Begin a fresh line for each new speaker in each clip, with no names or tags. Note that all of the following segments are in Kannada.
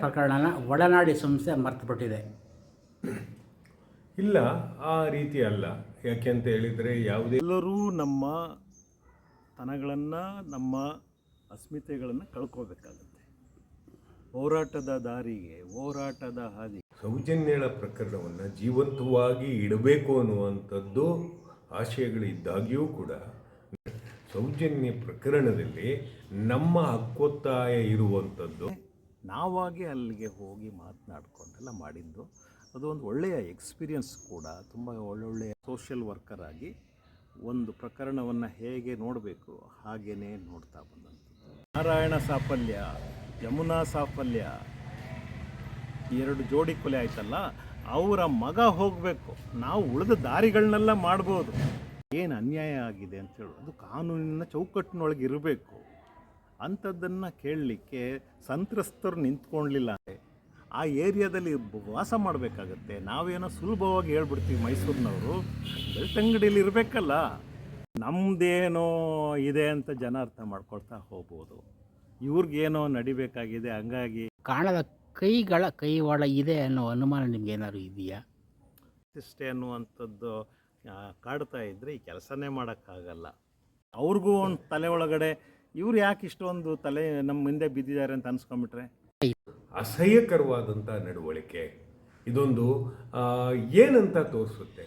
ಪ್ರಕರಣನ ಒಡನಾಡಿ ಸಂಸ್ಥೆ ಮರ್ತುಬಿಟ್ಟಿದೆ.
ಇಲ್ಲ, ಆ ರೀತಿ ಅಲ್ಲ. ಯಾಕೆಂತ ಹೇಳಿದರೆ ಯಾವುದೇ
ಎಲ್ಲರೂ ನಮ್ಮ ತನಗಳನ್ನು, ನಮ್ಮ ಅಸ್ಮಿತೆಗಳನ್ನು ಕಳ್ಕೋಬೇಕಾಗತ್ತೆ. ಹೋರಾಟದ ದಾರಿಗೆ, ಹೋರಾಟದ ಹಾದಿ.
ಸೌಜನ್ಯಳ ಪ್ರಕರಣವನ್ನು ಜೀವಂತವಾಗಿ ಇಡಬೇಕು ಅನ್ನುವಂಥದ್ದು ಆಶಯಗಳಿದ್ದಾಗ್ಯೂ ಕೂಡ ಸೌಜನ್ಯ ಪ್ರಕರಣದಲ್ಲಿ ನಮ್ಮ ಹಕ್ಕೊತ್ತಾಯ ಇರುವಂಥದ್ದು.
ನಾವಾಗಿ ಅಲ್ಲಿಗೆ ಹೋಗಿ ಮಾತನಾಡಿಕೊಂಡೆಲ್ಲ ಮಾಡಿದ್ದು ಅದು ಒಂದು ಒಳ್ಳೆಯ ಎಕ್ಸ್ಪೀರಿಯನ್ಸ್ ಕೂಡ. ತುಂಬ ಒಳ್ಳೊಳ್ಳೆಯ ಸೋಷಿಯಲ್ ವರ್ಕರ್ ಆಗಿ ಒಂದು ಪ್ರಕರಣವನ್ನು ಹೇಗೆ ನೋಡಬೇಕು ಹಾಗೇ ನೋಡ್ತಾ ಬಂದಂಥದ್ದು. ನಾರಾಯಣ ಸಾಫಲ್ಯ, ಯಮುನಾ ಸಾಫಲ್ಯ, ಎರಡು ಜೋಡಿ ಕೊಲೆ ಆಯ್ತಲ್ಲ, ಅವರ ಮಗ ಹೋಗಬೇಕು. ನಾವು ಉಳಿದ ದಾರಿಗಳನ್ನೆಲ್ಲ ಮಾಡ್ಬೋದು. ಏನು ಅನ್ಯಾಯ ಆಗಿದೆ ಅಂತೇಳಿ ಅದು ಕಾನೂನಿನ ಚೌಕಟ್ಟಿನೊಳಗೆ ಇರಬೇಕು. ಅಂಥದ್ದನ್ನು ಕೇಳಲಿಕ್ಕೆ ಸಂತ್ರಸ್ತರು ನಿಂತ್ಕೊಳ್ಳಲಿಲ್ಲ. ಆ ಏರಿಯಾದಲ್ಲಿ ವಾಸ ಮಾಡಬೇಕಾಗತ್ತೆ. ನಾವೇನೋ ಸುಲಭವಾಗಿ ಹೇಳ್ಬಿಡ್ತೀವಿ ಮೈಸೂರಿನವರು, ಬೆಳ್ತಂಗಡಿಯಲ್ಲಿ ಇರಬೇಕಲ್ಲ, ನಮ್ಮದೇನೋ ಇದೆ ಅಂತ ಜನ ಅರ್ಥ ಮಾಡ್ಕೊಳ್ತಾ ಹೋಗ್ಬೋದು. ಇವ್ರಿಗೇನೋ ನಡಿಬೇಕಾಗಿದೆ, ಹಂಗಾಗಿ
ಕಾಣದ ಕೈಗಳ ಕೈವಾಡ ಇದೆ ಅನ್ನೋ ಅನುಮಾನ ನಿಮ್ಗೇನಾದ್ರು ಇದೆಯಾ?
ಇಷ್ಟೇ ಅನ್ನುವಂಥದ್ದು ಕಾಡ್ತಾ ಇದ್ದರೆ ಈ ಕೆಲಸನೇ ಮಾಡೋಕ್ಕಾಗಲ್ಲ. ಅವ್ರಿಗೂ ಒಂದು ತಲೆ ಒಳಗಡೆ ಇವ್ರು ಯಾಕೆ ಇಷ್ಟೊಂದು ತಲೆ ನಮ್ಮ ಮುಂದೆ ಬಿದ್ದಿದ್ದಾರೆ ಅಂತ ಅನ್ಸ್ಕೊಂಬಿಟ್ರೆ
ಅಸಹ್ಯಕರವಾದಂಥ ನಡವಳಿಕೆ ಇದೊಂದು ಏನಂತ ತೋರಿಸುತ್ತೆ.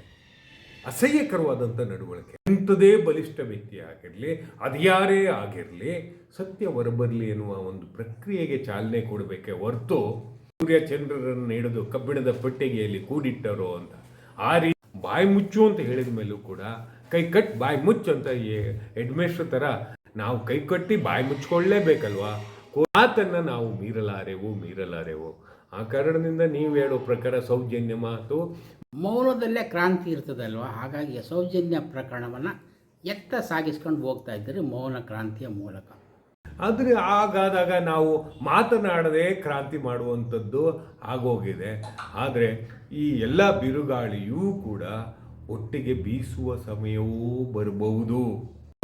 ಅಸಹ್ಯಕರವಾದಂಥ ನಡವಳಿಕೆ. ಇಂಥದೇ ಬಲಿಷ್ಠ ವ್ಯಕ್ತಿ ಆಗಿರಲಿ, ಅದ್ಯಾರೇ ಆಗಿರಲಿ, ಸತ್ಯ ಹೊರಬರಲಿ ಎನ್ನುವ ಒಂದು ಪ್ರಕ್ರಿಯೆಗೆ ಚಾಲನೆ ಕೊಡಬೇಕೆ ಹೊರತು ಸೂರ್ಯಚಂದ್ರರನ್ನು ಹಿಡಿದು ಕಬ್ಬಿಣದ ಪೆಟ್ಟಿಗೆಯಲ್ಲಿ ಕೂಡಿಟ್ಟರೋ ಅಂತ ಆ ರೀತಿ ಬಾಯಿ ಮುಚ್ಚು ಅಂತ ಹೇಳಿದ ಮೇಲೂ ಕೂಡ ಕೈ ಕಟ್ಟಿ ಬಾಯಿ ಮುಚ್ಚು ಅಂತ ಹೆಡ್ಮೇಸ್ಟ್ರ್ ಥರ ನಾವು ಕೈ ಕಟ್ಟಿ ಬಾಯಿ ಮುಚ್ಕೊಳ್ಳೇಬೇಕಲ್ವಾ? ಮಾತನ್ನು ನಾವು ಮೀರಲಾರೆವು. ಆ ಕಾರಣದಿಂದ ನೀವು ಹೇಳೋ ಪ್ರಕಾರ ಸೌಜನ್ಯ ಮಾತು
ಮೌನದಲ್ಲೇ ಕ್ರಾಂತಿ ಇರ್ತದಲ್ವ. ಹಾಗಾಗಿ ಸೌಜನ್ಯ ಪ್ರಕರಣವನ್ನು ಎತ್ತ ಸಾಗಿಸ್ಕೊಂಡು ಹೋಗ್ತಾ ಇದ್ದಾರೆ ಮೌನ ಕ್ರಾಂತಿಯ ಮೂಲಕ.
ಆದರೆ ಹಾಗಾದಾಗ ನಾವು ಮಾತನಾಡದೆ ಕ್ರಾಂತಿ ಮಾಡುವಂಥದ್ದು ಆಗೋಗಿದೆ. ಆದರೆ ಈ ಎಲ್ಲ ಬಿರುಗಾಳಿಯೂ ಕೂಡ ಒಟ್ಟಿಗೆ ಬೀಸುವ ಸಮಯವೂ ಬರಬಹುದು.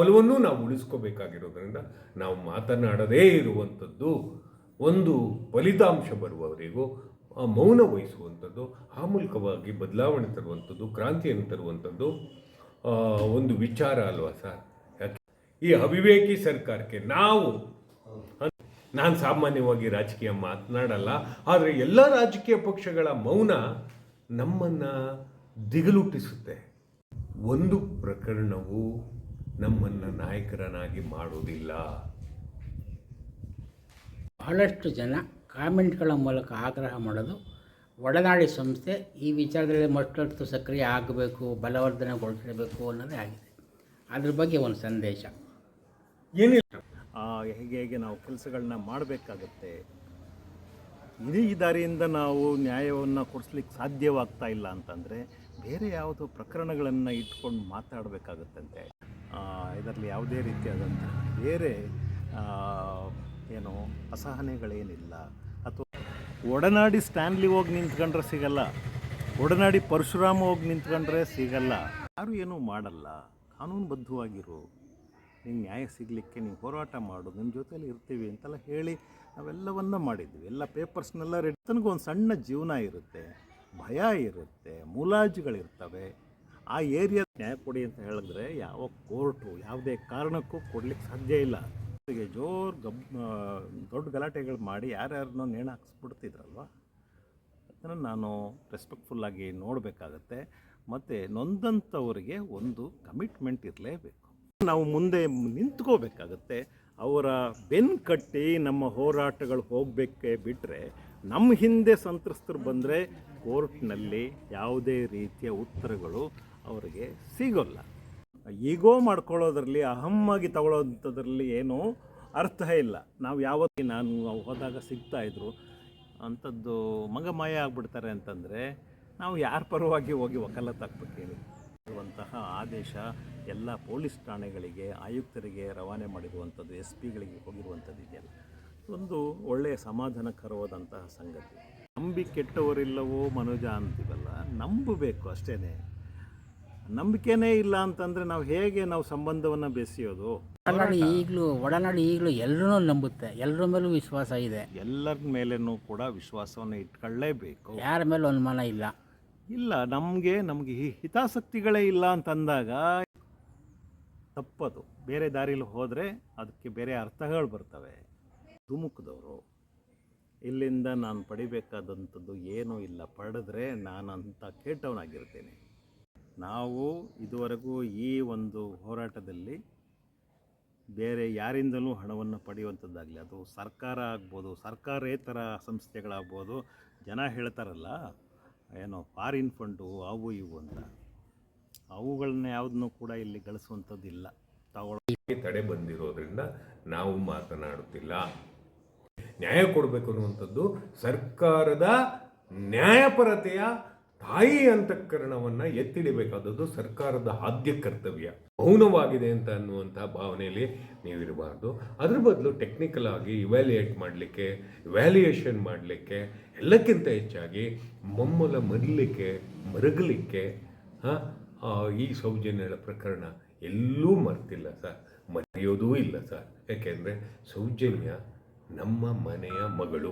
ಒಲವನ್ನು ನಾವು ಉಳಿಸ್ಕೋಬೇಕಾಗಿರೋದ್ರಿಂದ ನಾವು ಮಾತನಾಡದೇ ಇರುವಂಥದ್ದು, ಒಂದು ಫಲಿತಾಂಶ ಬರುವವರೆಗೂ ಮೌನ ವಹಿಸುವಂಥದ್ದು, ಆ ಮೂಲಕವಾಗಿ ಬದಲಾವಣೆ ತರುವಂಥದ್ದು, ಕ್ರಾಂತಿಯನ್ನು ತರುವಂಥದ್ದು ಒಂದು ವಿಚಾರ ಅಲ್ವಾ ಸರ್? ಯಾಕೆ ಈ ಅವಿವೇಕಿ ಸರ್ಕಾರಕ್ಕೆ ನಾನು ಸಾಮಾನ್ಯವಾಗಿ ರಾಜಕೀಯ ಮಾತನಾಡಲ್ಲ, ಆದರೆ ಎಲ್ಲ ರಾಜಕೀಯ ಪಕ್ಷಗಳ ಮೌನ ನಮ್ಮನ್ನು ದಿಗಲುಟ್ಟಿಸುತ್ತೆ. ಒಂದು ಪ್ರಕರಣವು ನಮ್ಮನ್ನು ನಾಯಕರನ್ನಾಗಿ ಮಾಡುವುದಿಲ್ಲ.
ಬಹಳಷ್ಟು ಜನ ಕಾಮೆಂಟ್ಗಳ ಮೂಲಕ ಆಗ್ರಹ ಮಾಡೋದು ಒಡನಾಡಿ ಸಂಸ್ಥೆ ಈ ವಿಚಾರದಲ್ಲಿ ಮತ್ತಷ್ಟು ಸಕ್ರಿಯ ಆಗಬೇಕು, ಬಲವರ್ಧನೆಗೊಳಿಸಬೇಕು ಅನ್ನೋದೇ ಆಗಿದೆ. ಅದ್ರ ಬಗ್ಗೆ ಒಂದು ಸಂದೇಶ
ಏನಿಲ್ಲ.
ಹೇಗೆ ನಾವು ಕೆಲಸಗಳನ್ನ ಮಾಡಬೇಕಾಗತ್ತೆ. ಈ ದಾರಿಯಿಂದ ನಾವು ನ್ಯಾಯವನ್ನು ಕೊಡಿಸ್ಲಿಕ್ಕೆ ಸಾಧ್ಯವಾಗ್ತಾ ಇಲ್ಲ ಅಂತಂದರೆ ಬೇರೆ ಯಾವುದೋ ಪ್ರಕರಣಗಳನ್ನು ಇಟ್ಕೊಂಡು ಮಾತಾಡಬೇಕಾಗತ್ತಂತೆ. ಇದರಲ್ಲಿ ಯಾವುದೇ ರೀತಿಯಾದಂಥ ಬೇರೆ ಏನು ಅಸಹನೆಗಳೇನಿಲ್ಲ. ಅಥವಾ ಒಡನಾಡಿ ಸ್ಟ್ಯಾನ್ಲಿ ಹೋಗಿ ನಿಂತ್ಕೊಂಡ್ರೆ ಸಿಗಲ್ಲ, ಒಡನಾಡಿ ಪರಶುರಾಮ ಹೋಗಿ ನಿಂತ್ಕೊಂಡ್ರೆ ಸಿಗಲ್ಲ. ಯಾರು ಏನೂ ಮಾಡಲ್ಲ. ಕಾನೂನುಬದ್ಧವಾಗಿರು, ನಿಂಗೆ ನ್ಯಾಯ ಸಿಗಲಿಕ್ಕೆ ನೀವು ಹೋರಾಟ ಮಾಡು, ನಿಮ್ಮ ಜೊತೆಯಲ್ಲಿ ಇರ್ತೀವಿ ಅಂತೆಲ್ಲ ಹೇಳಿ ನಾವೆಲ್ಲವನ್ನ ಮಾಡಿದ್ವಿ. ಎಲ್ಲ ಪೇಪರ್ಸ್ನೆಲ್ಲ ರೆಡಿ. ತನಗೊಂದು ಸಣ್ಣ ಜೀವನ ಇರುತ್ತೆ, ಭಯ ಇರುತ್ತೆ, ಮುಲಾಜುಗಳಿರ್ತವೆ. ಆ ಏರಿಯಾ ನ್ಯಾಯ ಕೊಡಿ ಅಂತ ಹೇಳಿದ್ರೆ ಯಾವ ಕೋರ್ಟು ಯಾವುದೇ ಕಾರಣಕ್ಕೂ ಕೊಡ್ಲಿಕ್ಕೆ ಸಾಧ್ಯ ಇಲ್ಲ. ದೊಡ್ಡ ಗಲಾಟೆಗಳು ಮಾಡಿ ಯಾರ್ಯಾರನ್ನೋ ನೇಣು ಹಾಕಿಸ್ಬಿಡ್ತಿದ್ರಲ್ವ, ಅದನ್ನು ನಾನು ರೆಸ್ಪೆಕ್ಟ್ಫುಲ್ಲಾಗಿ ನೋಡಬೇಕಾಗತ್ತೆ. ಮತ್ತು ನೊಂದಂಥವ್ರಿಗೆ ಒಂದು ಕಮಿಟ್ಮೆಂಟ್ ಇರಲೇಬೇಕು. ನಾವು ಮುಂದೆ ನಿಂತ್ಕೋಬೇಕಾಗತ್ತೆ. ಅವರ ಬೆನ್ನು ಕಟ್ಟಿ ನಮ್ಮ ಹೋರಾಟಗಳು ಹೋಗಬೇಕೇ ಬಿಟ್ಟರೆ ನಮ್ಮ ಹಿಂದೆ ಸಂತ್ರಸ್ತರು ಬಂದರೆ ಕೋರ್ಟ್ನಲ್ಲಿ ಯಾವುದೇ ರೀತಿಯ ಉತ್ತರಗಳು ಅವರಿಗೆ ಸಿಗೋಲ್ಲ. ಈಗೋ ಮಾಡ್ಕೊಳ್ಳೋದ್ರಲ್ಲಿ, ಅಹಮ್ಮಾಗಿ ತಗೊಳ್ಳೋಂಥದ್ರಲ್ಲಿ ಏನೂ ಅರ್ಥ ಇಲ್ಲ. ನಾವು ಯಾವತ್ತೂ ನಾನು ಹೋದಾಗ ಸಿಗ್ತಾಯಿದ್ರು ಅಂಥದ್ದು ಮಗಮಾಯ ಆಗಿಬಿಡ್ತಾರೆ ಅಂತಂದರೆ ನಾವು ಯಾರ ಪರವಾಗಿ ಹೋಗಿ ವಕಾಲತ್ತು ಹಾಕ್ಬೇಕು ಹೇಳಿ? ಇರುವಂತಹ ಆದೇಶ ಎಲ್ಲ ಪೊಲೀಸ್ ಠಾಣೆಗಳಿಗೆ, ಆಯುಕ್ತರಿಗೆ ರವಾನೆ ಮಾಡಿರುವಂಥದ್ದು, SP ಗಳಿಗೆ ಹೋಗಿರುವಂಥದ್ದು ಇದೆಯಲ್ಲ, ಒಂದು ಒಳ್ಳೆಯ ಸಮಾಧಾನಕರವಾದಂತಹ ಸಂಗತಿ. ನಂಬಿ ಕೆಟ್ಟವರಿಲ್ಲವೋ ಮನುಜ ಅಂತೀವಲ್ಲ, ನಂಬಬೇಕು ಅಷ್ಟೇ. ನಂಬಿಕೆನೇ ಇಲ್ಲ ಅಂತಂದರೆ ನಾವು ಹೇಗೆ ಸಂಬಂಧವನ್ನು ಬೆಸೆಯೋದು?
ಒಡನಾಡಿ ಈಗಲೂ ಎಲ್ಲರೂ ನಂಬುತ್ತೆ, ಎಲ್ಲರ ಮೇಲೂ ವಿಶ್ವಾಸ ಇದೆ,
ಎಲ್ಲರ ಮೇಲೇನೂ ಕೂಡ ವಿಶ್ವಾಸವನ್ನು ಇಟ್ಕೊಳ್ಳೇಬೇಕು.
ಯಾರ ಮೇಲೂ ಅನುಮಾನ ಇಲ್ಲ.
ಇಲ್ಲ, ನಮಗೆ ಹಿತಾಸಕ್ತಿಗಳೇ ಇಲ್ಲ ಅಂತಂದಾಗ ತಪ್ಪದು. ಬೇರೆ ದಾರಿಲಿ ಹೋದರೆ ಅದಕ್ಕೆ ಬೇರೆ ಅರ್ಥಗಳು ಬರ್ತವೆ. ಧುಮುಕದವರು ಇಲ್ಲಿಂದ ನಾನು ಪಡಿಬೇಕಾದಂಥದ್ದು ಏನೂ ಇಲ್ಲ, ಪಡೆದ್ರೆ ನಾನಂತ ಕೆಟ್ಟವನಾಗಿರ್ತೇನೆ. ನಾವು ಇದುವರೆಗೂ ಈ ಒಂದು ಹೋರಾಟದಲ್ಲಿ ಬೇರೆ ಯಾರಿಂದಲೂ ಹಣವನ್ನು ಪಡೆಯುವಂಥದ್ದಾಗಲಿ, ಅದು ಸರ್ಕಾರ ಆಗ್ಬೋದು, ಸರ್ಕಾರೇತರ ಸಂಸ್ಥೆಗಳಾಗ್ಬೋದು. ಜನ ಹೇಳ್ತಾರಲ್ಲ ಏನೋ ಫಾರಿನ್ ಫಂಡು ಅವು ಇವು ಅಂತ, ಅವುಗಳನ್ನ ಯಾವುದನ್ನು ಕೂಡ ಇಲ್ಲಿ ಗಳಿಸುವಂಥದ್ದಿಲ್ಲ.
ತಡೆ ಬಂದಿರೋದ್ರಿಂದ ನಾವು ಮಾತನಾಡುತ್ತಿಲ್ಲ. ನ್ಯಾಯ ಕೊಡಬೇಕು ಅನ್ನುವಂಥದ್ದು ಸರ್ಕಾರದ ನ್ಯಾಯಪರತೆಯ ತಾಯಿ ಅಂತಃಕರಣವನ್ನು ಎತ್ತಿಡಬೇಕಾದದ್ದು ಸರ್ಕಾರದ ಆದ್ಯ ಕರ್ತವ್ಯ. ಮೌನವಾಗಿದೆ ಅಂತ ಅನ್ನುವಂಥ ಭಾವನೆಯಲ್ಲಿ ನೀವಿರಬಾರ್ದು. ಅದ್ರ ಬದಲು ಟೆಕ್ನಿಕಲ್ ಆಗಿ ಇವ್ಯಾಲ್ಯೂಯೇಷನ್ ಮಾಡಲಿಕ್ಕೆ, ಎಲ್ಲಕ್ಕಿಂತ ಹೆಚ್ಚಾಗಿ ಮರಗಲಿಕ್ಕೆ ಈ ಸೌಜನ್ಯಗಳ ಪ್ರಕರಣ ಎಲ್ಲೂ ಮರ್ತಿಲ್ಲ ಸರ್, ಮರೆಯೋದೂ ಇಲ್ಲ ಸರ್. ಯಾಕೆಂದರೆ ಸೌಜನ್ಯ ನಮ್ಮ ಮನೆಯ ಮಗಳು.